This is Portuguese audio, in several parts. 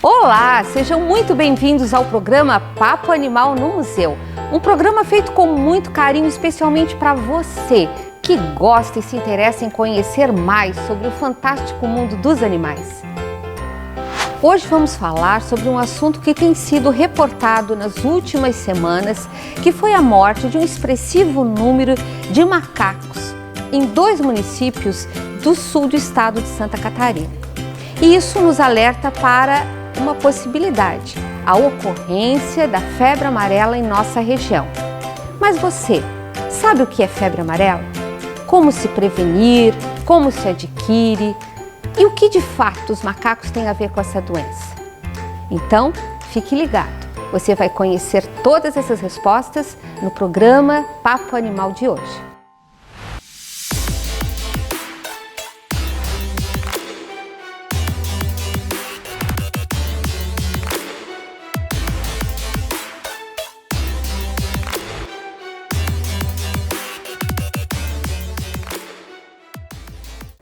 Olá, sejam muito bem-vindos ao programa Papo Animal no Museu. Um programa feito com muito carinho, especialmente para você que gosta e se interessa em conhecer mais sobre o fantástico mundo dos animais. Hoje vamos falar sobre um assunto que tem sido reportado nas últimas semanas, que foi a morte de um expressivo número de macacos em 2 municípios do sul do estado de Santa Catarina. E isso nos alerta para uma possibilidade, a ocorrência da febre amarela em nossa região. Mas você sabe o que é febre amarela? Como se prevenir? Como se adquire? E o que de fato os macacos têm a ver com essa doença? Então, fique ligado. Você vai conhecer todas essas respostas no programa Papo Animal de hoje.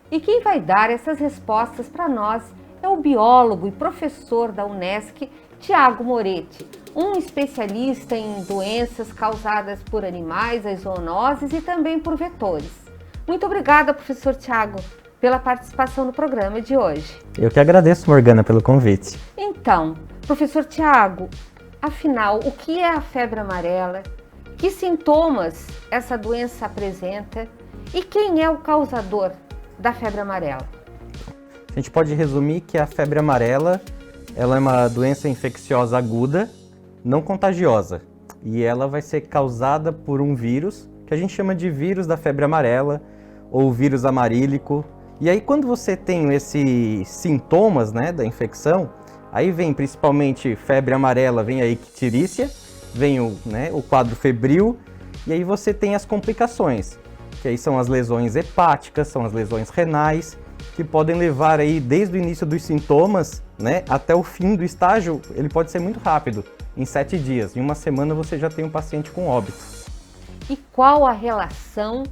E quem vai dar essas respostas para nós é o biólogo e professor da Unesc, Tiago Moretti, um especialista em doenças causadas por animais, as zoonoses e também por vetores. Muito obrigada, professor Tiago, pela participação no programa de hoje. Eu que agradeço, Morgana, pelo convite. Então, professor Tiago, afinal, o que é a febre amarela? Que sintomas essa doença apresenta? E quem é o causador da febre amarela? A gente pode resumir que a febre amarela ela é uma doença infecciosa aguda, não contagiosa, e ela vai ser causada por um vírus que a gente chama de vírus da febre amarela ou vírus amarílico. E aí quando você tem esses sintomas, da infecção, aí vem principalmente febre amarela, vem a icterícia, vem o quadro febril, e aí você tem as complicações, que aí são as lesões hepáticas, são as lesões renais, que podem levar aí desde o início dos sintomas, até o fim do estágio. Ele pode ser muito rápido, em 7 dias. Em uma semana você já tem um paciente com óbito. E qual a relação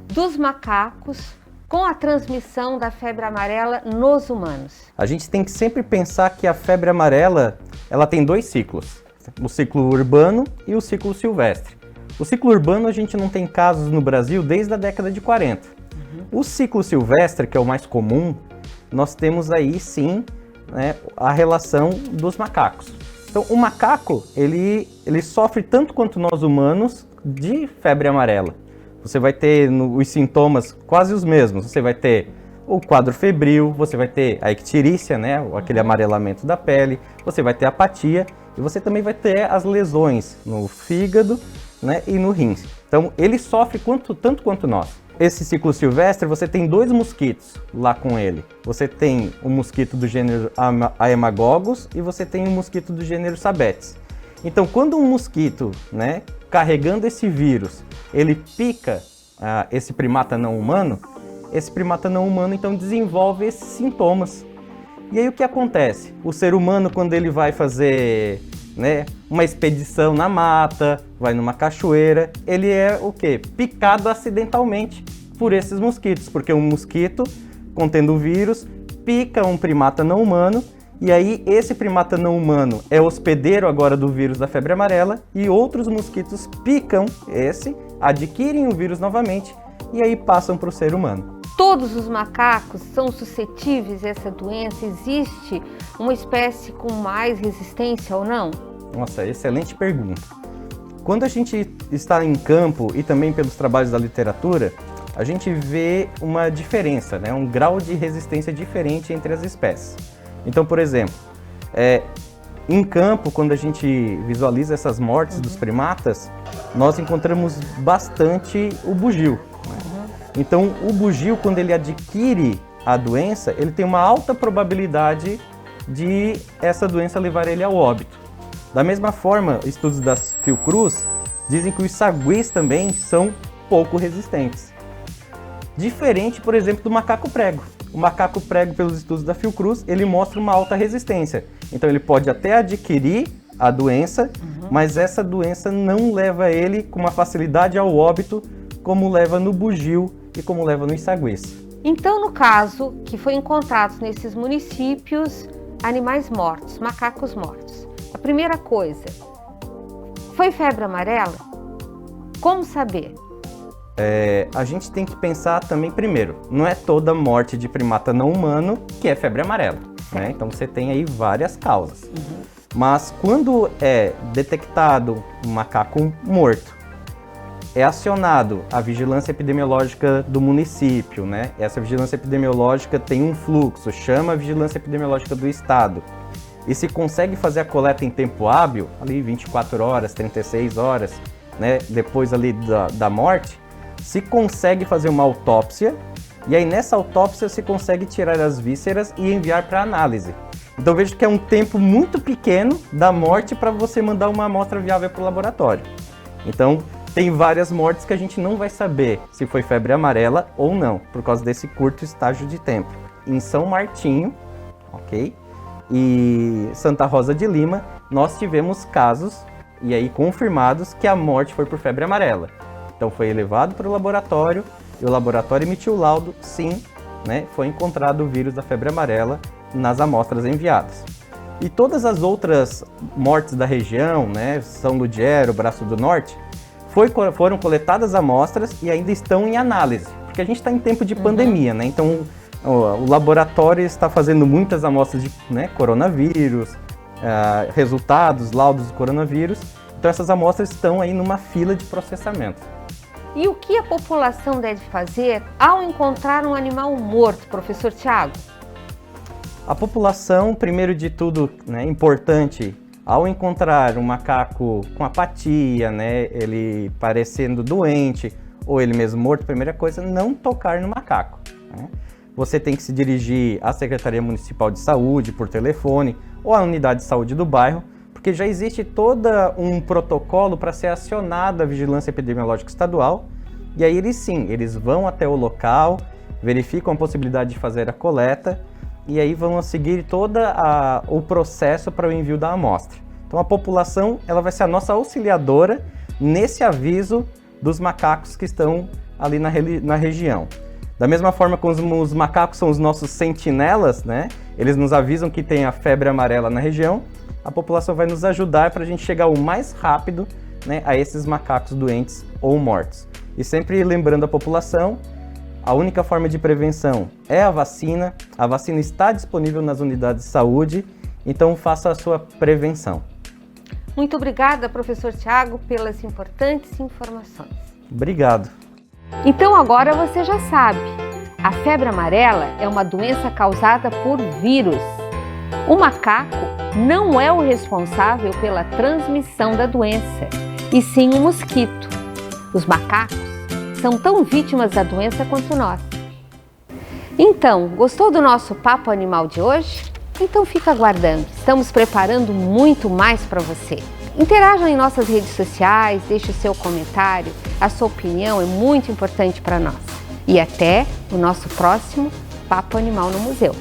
dos macacos com a transmissão da febre amarela nos humanos? A gente tem que sempre pensar que a febre amarela, ela tem 2 ciclos, o ciclo urbano e o ciclo silvestre. O ciclo urbano a gente não tem casos no Brasil desde a década de 40. O ciclo silvestre, que é o mais comum, nós temos aí sim a relação dos macacos. Então o macaco, ele sofre tanto quanto nós humanos de febre amarela. Você vai ter os sintomas quase os mesmos. Você vai ter o quadro febril, você vai ter a icterícia, aquele amarelamento da pele, você vai ter apatia e você também vai ter as lesões no fígado, e no rins. Então ele sofre tanto quanto nós. Esse ciclo silvestre, você tem 2 mosquitos lá com ele. Você tem o mosquito do gênero Haemagogus e você tem o mosquito do gênero Sabetes. Então quando um mosquito, carregando esse vírus, ele pica esse primata não humano, esse primata não humano então desenvolve esses sintomas. E aí o que acontece? O ser humano, quando ele vai fazer uma expedição na mata, vai numa cachoeira, ele é o quê? Picado acidentalmente por esses mosquitos, porque um mosquito contendo o vírus pica um primata não humano, e aí esse primata não humano é hospedeiro agora do vírus da febre amarela, e outros mosquitos picam adquirem o vírus novamente, e aí passam para o ser humano. Todos os macacos são suscetíveis a essa doença? Existe uma espécie com mais resistência ou não? Nossa, excelente pergunta. Quando a gente está em campo e também pelos trabalhos da literatura, a gente vê uma diferença, um grau de resistência diferente entre as espécies. Então, por exemplo, em campo, quando a gente visualiza essas mortes dos primatas, nós encontramos bastante o bugio. Então, o bugio, quando ele adquire a doença, ele tem uma alta probabilidade de essa doença levar ele ao óbito. Da mesma forma, estudos das Fiocruz dizem que os saguis também são pouco resistentes. Diferente, por exemplo, do macaco prego. O macaco prego, pelos estudos da Fiocruz, ele mostra uma alta resistência. Então, ele pode até adquirir a doença, mas essa doença não leva ele com uma facilidade ao óbito, como leva no bugio e como leva nos saguis. Então, no caso que foi encontrado nesses municípios, animais mortos, macacos mortos. A primeira coisa, foi febre amarela? Como saber? A gente tem que pensar também primeiro, não é toda morte de primata não humano que é febre amarela, né? Então você tem aí várias causas. Mas quando é detectado um macaco morto, é acionado a vigilância epidemiológica do município, né? Essa vigilância epidemiológica tem um fluxo, chama a vigilância epidemiológica do estado. E se consegue fazer a coleta em tempo hábil, ali 24 horas, 36 horas, né? Depois ali da morte, se consegue fazer uma autópsia, e aí nessa autópsia se consegue tirar as vísceras e enviar para análise. Então veja que é um tempo muito pequeno da morte para você mandar uma amostra viável para o laboratório. Então tem várias mortes que a gente não vai saber se foi febre amarela ou não, por causa desse curto estágio de tempo. Em São Martinho, ok? E Santa Rosa de Lima, nós tivemos casos, e aí confirmados, que a morte foi por febre amarela. Então foi levado para o laboratório, e o laboratório emitiu o laudo, sim, né, foi encontrado o vírus da febre amarela nas amostras enviadas. E todas as outras mortes da região, né, São Ludgero, Braço do Norte, foram coletadas amostras e ainda estão em análise, porque a gente está em tempo de pandemia, né, então o laboratório está fazendo muitas amostras de, né, coronavírus, resultados, laudos do coronavírus, então essas amostras estão aí numa fila de processamento. E o que a população deve fazer ao encontrar um animal morto, professor Tiago? A população, primeiro de tudo, né, importante, ao encontrar um macaco com apatia, né, ele parecendo doente ou ele mesmo morto, primeira coisa, não tocar no macaco, né? Você tem que se dirigir à Secretaria Municipal de Saúde por telefone ou à unidade de saúde do bairro, porque já existe todo um protocolo para ser acionada a Vigilância Epidemiológica Estadual, e aí eles vão até o local, verificam a possibilidade de fazer a coleta, e aí vão seguir todo o processo para o envio da amostra. Então a população ela vai ser a nossa auxiliadora nesse aviso dos macacos que estão ali na região. Da mesma forma como os macacos são os nossos sentinelas, né? Eles nos avisam que tem a febre amarela na região, a população vai nos ajudar para a gente chegar o mais rápido, né, a esses macacos doentes ou mortos. E sempre lembrando a população, a única forma de prevenção é a vacina está disponível nas unidades de saúde, então faça a sua prevenção. Muito obrigada, professor Tiago, pelas importantes informações. Obrigado. Então agora você já sabe, a febre amarela é uma doença causada por vírus. O macaco não é o responsável pela transmissão da doença, e sim o mosquito. Os macacos são tão vítimas da doença quanto nós. Então, gostou do nosso Papo Animal de hoje? Então fica aguardando, estamos preparando muito mais para você. Interaja em nossas redes sociais, deixe o seu comentário, a sua opinião é muito importante para nós. E até o nosso próximo Papo Animal no Museu.